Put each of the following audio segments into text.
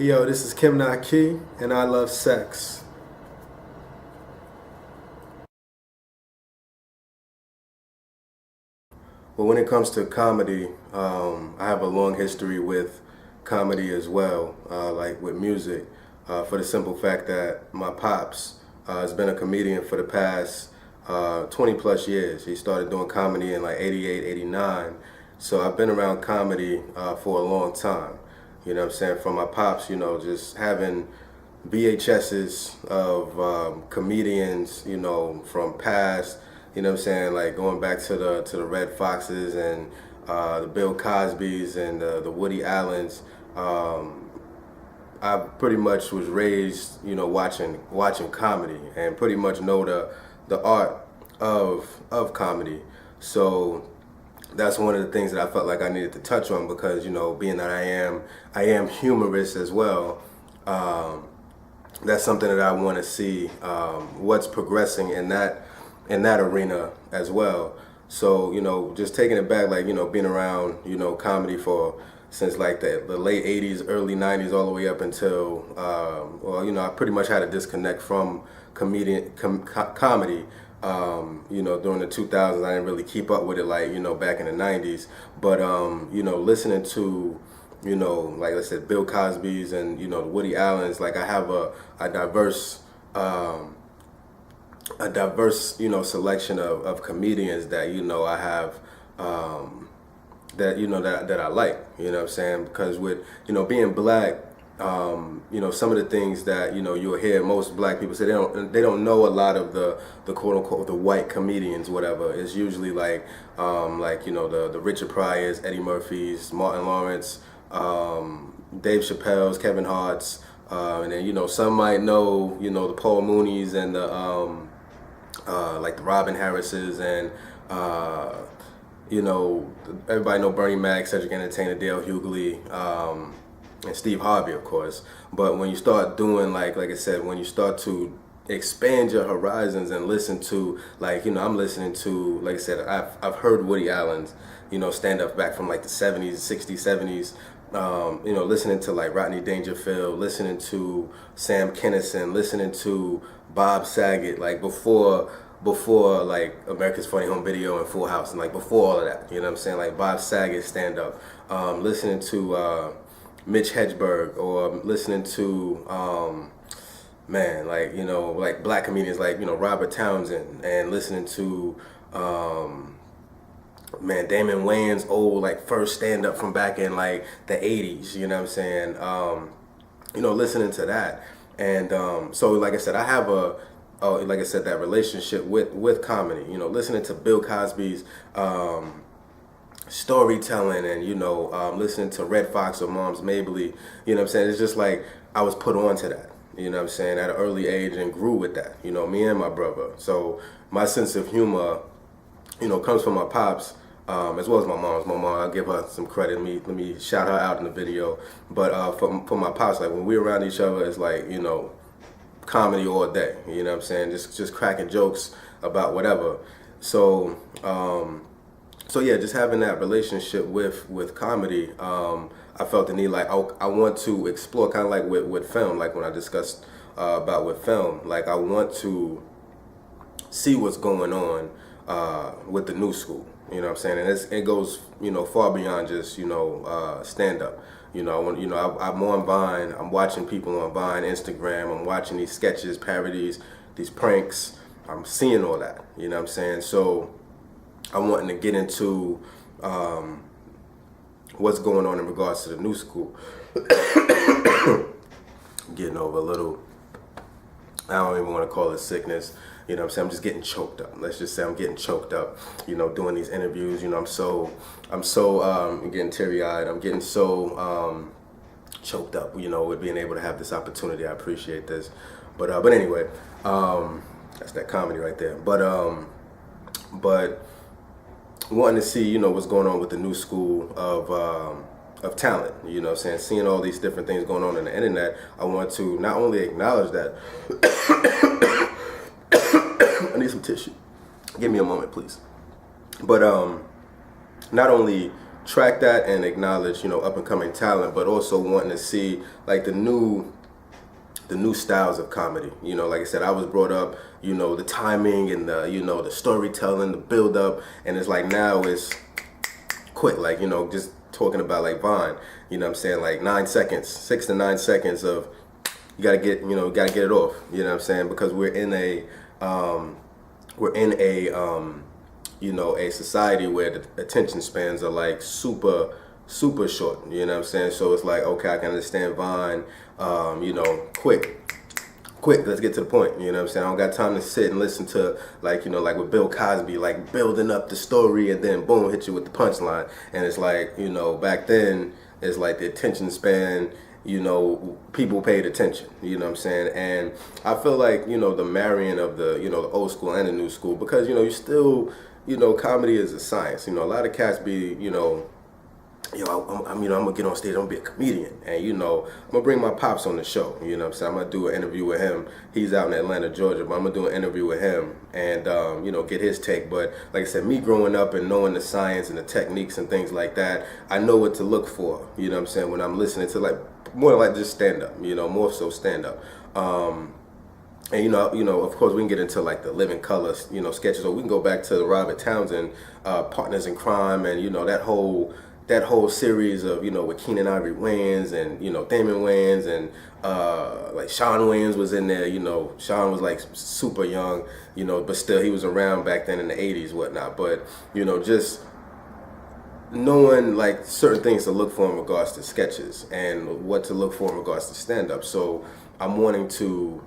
Yo, this is Kim Naki, and I love sex. Well, when it comes to comedy, I have a long history with comedy as well, like with music, for the simple fact that my pops has been a comedian for the past 20 plus years. He started doing comedy in like 88, 89. So I've been around comedy for a long time. You know what I'm saying? From my pops, just having VHSs of comedians, from past, what I'm saying, like going back to the Red Foxes and the Bill Cosbys and the Woody Allens. I pretty much was raised, watching comedy and pretty much know the art of comedy. So that's one of the things that I felt like I needed to touch on because, being that I am humorous as well. That's something that I want to see what's progressing in that arena as well. So, just taking it back, like, being around, comedy since like the late 80s, early 90s, all the way up until, I pretty much had a disconnect from comedy. During the 2000s, I didn't really keep up with it like, back in the 90s. But, listening to, like I said, Bill Cosby's and, the Woody Allens, like I have a diverse, selection of comedians that, I have, that I like, what I'm saying? Because with, being black, some of the things that, you'll hear most black people say, they don't know a lot of the quote unquote, the white comedians, whatever. It's usually like, the Richard Pryors, Eddie Murphys, Martin Lawrence, Dave Chappelle's, Kevin Hart's, and then, some might know, the Paul Mooney's and the, like the Robin Harris's and, everybody know Bernie Mac, Cedric Entertainer, Dale Hughley, and Steve Harvey, of course. But when you start doing, like I said, when you start to expand your horizons and listen to, like, I'm listening to, like I said, I've heard Woody Allen's, stand up back from like the 70s, 60s, 70s. Listening to like Rodney Dangerfield, listening to Sam Kinison, listening to Bob Saget, like before like America's Funny Home Video and Full House, and like before all of that, what I'm saying, like Bob Saget stand up, listening to Mitch Hedberg, or listening to like black comedians like Robert Townsend, and listening to Damon Wayans' old like first stand up from back in like the 80s, what I'm saying, listening to that. And so like I said, I have like I said, that relationship with comedy, listening to Bill Cosby's storytelling, and listening to Red Fox or Mom's Mabley, what I'm saying, it's just like I was put on to that, what I'm saying, at an early age, and grew with that, me and my brother. So my sense of humor, comes from my pops, as well as my mom's. My mom, I'll give her some credit. Let me shout her out in the video. But for my pops, like when we're around each other, it's like, comedy all day. What I'm saying? Just cracking jokes about whatever. So yeah, just having that relationship with comedy, I felt the need, like I want to explore, kind of like with film, like when I discussed about with film, like I want to see what's going on with the new school, what I'm saying, and it goes, far beyond just, stand up. I'm on Vine. I'm watching people on Vine, Instagram. I'm watching these sketches, parodies, these pranks. I'm seeing all that. What I'm saying. So I'm wanting to get into what's going on in regards to the new school. Getting over a little, I don't even want to call it sickness. What I'm saying, I'm just getting choked up. Let's just say I'm getting choked up, doing these interviews. I'm getting teary-eyed. I'm getting so choked up, with being able to have this opportunity. I appreciate this. But anyway, that's that comedy right there. But wanting to see, what's going on with the new school of talent, what I'm saying, seeing all these different things going on the internet. I want to not only acknowledge that. I need some tissue. Give me a moment, please. But not only track that and acknowledge, up and coming talent, but also wanting to see like the new styles of comedy. Like I said, I was brought up, the timing and the storytelling, the build up, and it's like now it's quick, like, just talking about like Vine, what I'm saying, like 9 seconds, 6 to 9 seconds of you gotta get, gotta get it off, what I'm saying, because we're in a a society where the attention spans are like super short, what I'm saying? So it's like, okay, I can understand Vine, quick, let's get to the point, what I'm saying? I don't got time to sit and listen to like, like with Bill Cosby, like building up the story and then boom, hit you with the punchline. And it's like, back then it's like the attention span, people paid attention, what I'm saying? And I feel like, the marrying of the, the old school and the new school, because, you still, comedy is a science. A lot of cats be, I'm gonna get on stage, I'm gonna be a comedian, and I'm gonna bring my pops on the show, what I'm saying? I'm gonna do an interview with him. He's out in Atlanta, Georgia, but I'm gonna do an interview with him and get his take. But like I said, me growing up and knowing the science and the techniques and things like that, I know what to look for, what I'm saying, when I'm listening to like more like just stand up, more so stand up. And of course, we can get into like the Living Color, sketches, or we can go back to the Robert Townsend, Partners in Crime, and that whole series of with Keenan Ivory Wayans and Damon Wayans and like Sean Wayans was in there. Sean was like super young, but still he was around back then in the '80s, whatnot. But just knowing like certain things to look for in regards to sketches and what to look for in regards to stand up. So I'm wanting to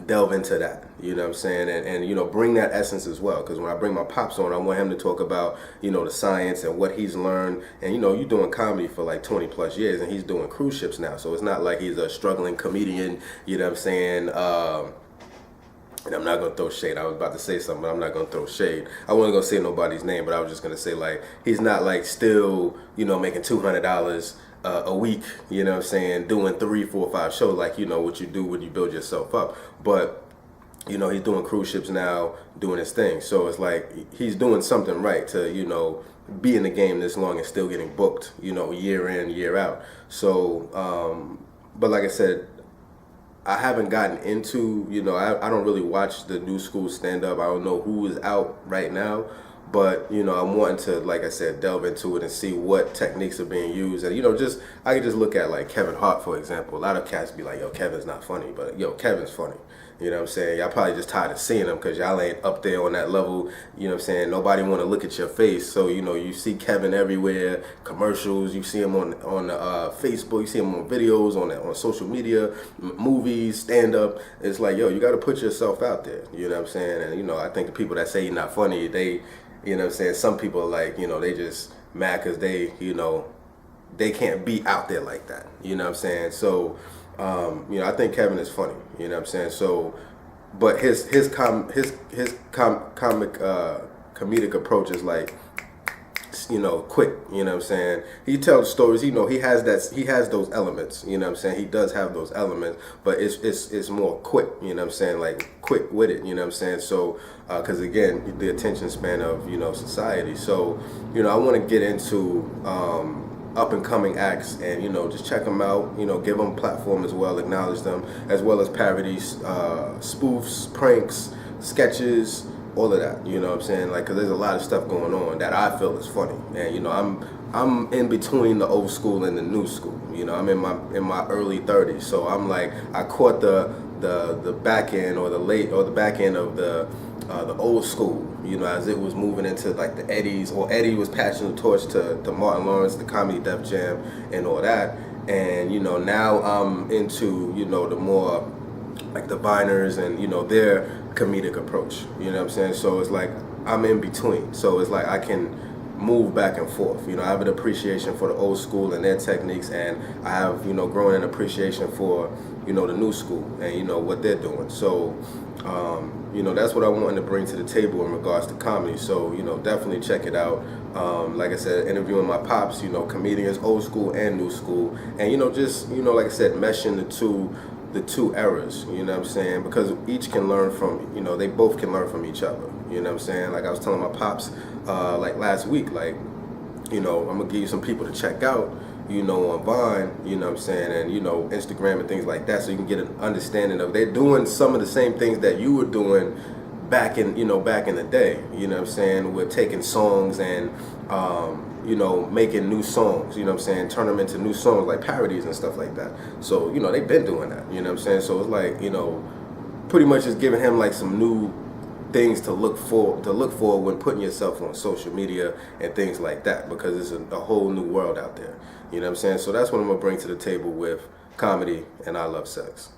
delve into that, what I'm saying, and bring that essence as well, because when I bring my pops on, I want him to talk about the science and what he's learned. And you're doing comedy for like 20 plus years, and he's doing cruise ships now, so it's not like he's a struggling comedian, what I'm saying. And I'm not gonna throw shade. I was about to say something, but I'm not gonna throw shade. I wasn't gonna say nobody's name, but I was just gonna say like he's not like still making $200 a week, what I'm saying, doing 3, 4, 5 shows like what you do when you build yourself up. But he's doing cruise ships now, doing his thing. So it's like he's doing something right to be in the game this long and still getting booked, year in, year out. So but like I said, I haven't gotten into, I don't really watch the new school stand up. I don't know who is out right now. But, I'm wanting to, like I said, delve into it and see what techniques are being used. And, I can just look at, like, Kevin Hart, for example. A lot of cats be like, yo, Kevin's not funny. But, yo, Kevin's funny. You know what I'm saying? Y'all probably just tired of seeing him because y'all ain't up there on that level. You know what I'm saying? Nobody want to look at your face. So, you see Kevin everywhere, commercials. You see him on Facebook. You see him on videos, on social media, movies, stand-up. It's like, yo, you got to put yourself out there. You know what I'm saying? And, I think the people that say you're not funny, they... what I'm saying? Some people are like, they just mad because they, they can't be out there like that. You know what I'm saying? So, I think Kevin is funny. You know what I'm saying? So, but his comic comedic approach is like, quick. You know what I'm saying? He tells stories. He has those elements. You know what I'm saying? He does have those elements, but it's more quick. You know what I'm saying? Like quick with it. You know what I'm saying? So, because again, the attention span of society. So, I want to get into up and coming acts and just check them out. Give them platform as well, acknowledge them, as well as parodies, spoofs, pranks, sketches. All of that, what I'm saying? Like, because there's a lot of stuff going on that I feel is funny. And, I'm in between the old school and the new school. I'm in my early 30s. So I'm like, I caught the back end or the back end of the old school, as it was moving into like the Eddies, or Eddie was passing the torch to Martin Lawrence, the Comedy Def Jam, and all that. And, now I'm into, the more like the Viners and, their comedic approach, you know what I'm saying? So it's like I'm in between, so it's like I can move back and forth. I have an appreciation for the old school and their techniques, and I have growing an appreciation for the new school and what they're doing. So that's what I wanted to bring to the table in regards to comedy. So definitely check it out. Like I said, interviewing my pops, comedians, old school and new school, and just like I said, meshing the two eras, you know what I'm saying? Because each can learn from, they both can learn from each other, you know what I'm saying? Like I was telling my pops, like last week, like, you know, I'm gonna give you some people to check out, you know, on Vine, you know what I'm saying, and you know, Instagram and things like that, so you can get an understanding of they're doing some of the same things that you were doing back in, you know, back in the day, you know what I'm saying, with taking songs and you know, making new songs, you know what I'm saying, turn them into new songs like parodies and stuff like that. So, you know, they've been doing that, you know what I'm saying? So it's like, you know, pretty much just giving him like some new things to look for when putting yourself on social media and things like that, because it's a whole new world out there. You know what I'm saying? So that's what I'm gonna bring to the table with comedy and I Love Sex.